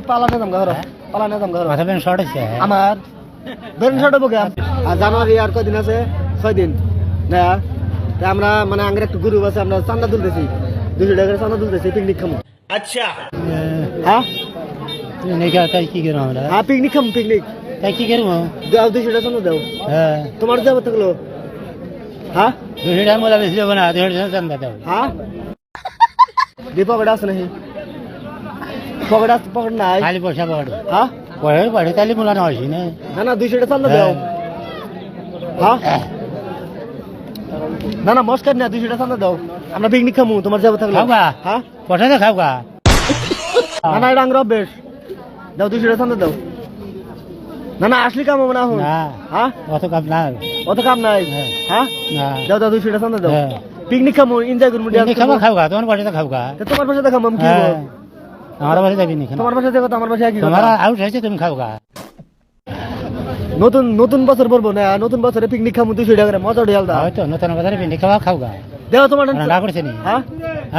পালানে দাম ঘর পালানে দাম ঘর মাথা পেন শর্ট হচ্ছে আমার বেন শর্ট হবো কেন আর জানুয়ারি আর কয়দিন আছে 6 দিন না তা আমরা মানে আঙ্গের একটা গ্রুপ আছে আমরা চান্দা তুলতেছি 200 টাকা করে চান্দা তুলতেছি পিকনিক খামো আচ্ছা হ্যাঁ পিকনিক তাই কি করবো আমরা হ্যাঁ পিকনিক খামো পিকনিক তাই কি করবো দাও 200 টাকা চান্দা দাও হ্যাঁ তোমার যাবো থাকলো হ্যাঁ 200 টাকা মোলা বেশি যাবো না 200 টাকা চান্দা দাও হ্যাঁ পকেট আছে নাকি পকেট আছে পকেট নাই খালি পয়সা পড়ে হ্যাঁ পড়ে তাহলে মোলা না হয়েছি না না না 200 টাকা চান্দা দাও হ্যাঁ না না মস্কার না 200 টাকা চান্দা দাও আমরা পিকনিক খামু তোমার যাবো থাকলো খাওয়া হ্যাঁ পয়সা তো খাওয়া না না এটা আংরা বেশ দাও 200 টাকা চান্দা দাও না না আসলে কাম হবে না এখন না হ্যাঁ অত কাপ না অত কাম নাই হ্যাঁ না দাও দাও 200 টাকা চান্দা দাও হ্যাঁ। পিকনিক খামু এনজয় করবো পিকনিক খাওয়া খাওয়া তোমার পয়সা তো খাওয়া তোমার পাশে দেখাম আমি কি হ্যাঁ করবো? আমার বাড়ি যাবি না তোমার পাশে দেখো তো আমার পাশে একই তোমার কথা। আউট হয়েছে তুমি খাওয়া নতুন নতুন বছর বলবো না নতুন বছরে পিকনিক খামু 200 টাকা করে মজা উঠে আলদা হয়তো নতুন বাজারে পিকনিক খাওয়া খাওয়া দেখো তোমার না করছে নি হ্যাঁ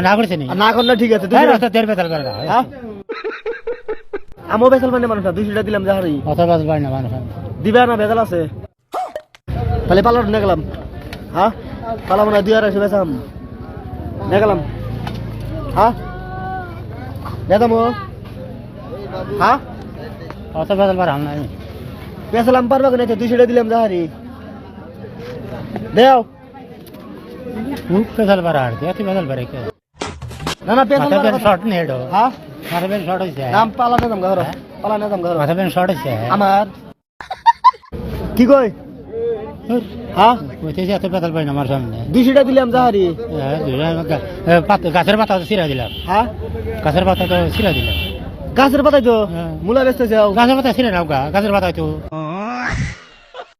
না করছে নি আর না করলে ঠিক আছে 200 টাকা দেড় বেতাল করে হ্যাঁ আমও বেসাল মানে মানুষ 200 টাকা দিলাম যাহারি অত বাজ পারি না মানুষ দিবে না বেজাল আছে তাহলে পালার নিয়ে গেলাম হ্যাঁ পালা মনে 2 বেসাম নিয়ে গেলাম হ্যাঁ বেদাম হ্যাঁ অত বাজাল পার হাম নাই বেসালাম পারবা না 200 টাকা দিলাম যাহারি দেও খুব বেজাল পার আর তুই বেজাল পারে কে না না বেসাল মাথা পেন শর্ট নেই ডো হ্যাঁ মাথা পেন শর্ট হইছে নাম পালানে দাম ঘর পালানে দাম ঘর মাথা পেন শর্ট হইছে আমার কি কই হ্যাঁ কইতেছি এত বেজাল পারি না আমার সামনে 200 টাকা দিলাম যাহারি গাছের পাতা তো ছিঁড়া দিলাম হ্যাঁ গাছের পাতা তো ছিঁড়া দিলাম গাছের পাতাই তো হ্যাঁ। মূলা বেচতে যাও গাছের পাতা ছিঁড়ে নাও গাছের পাতা তো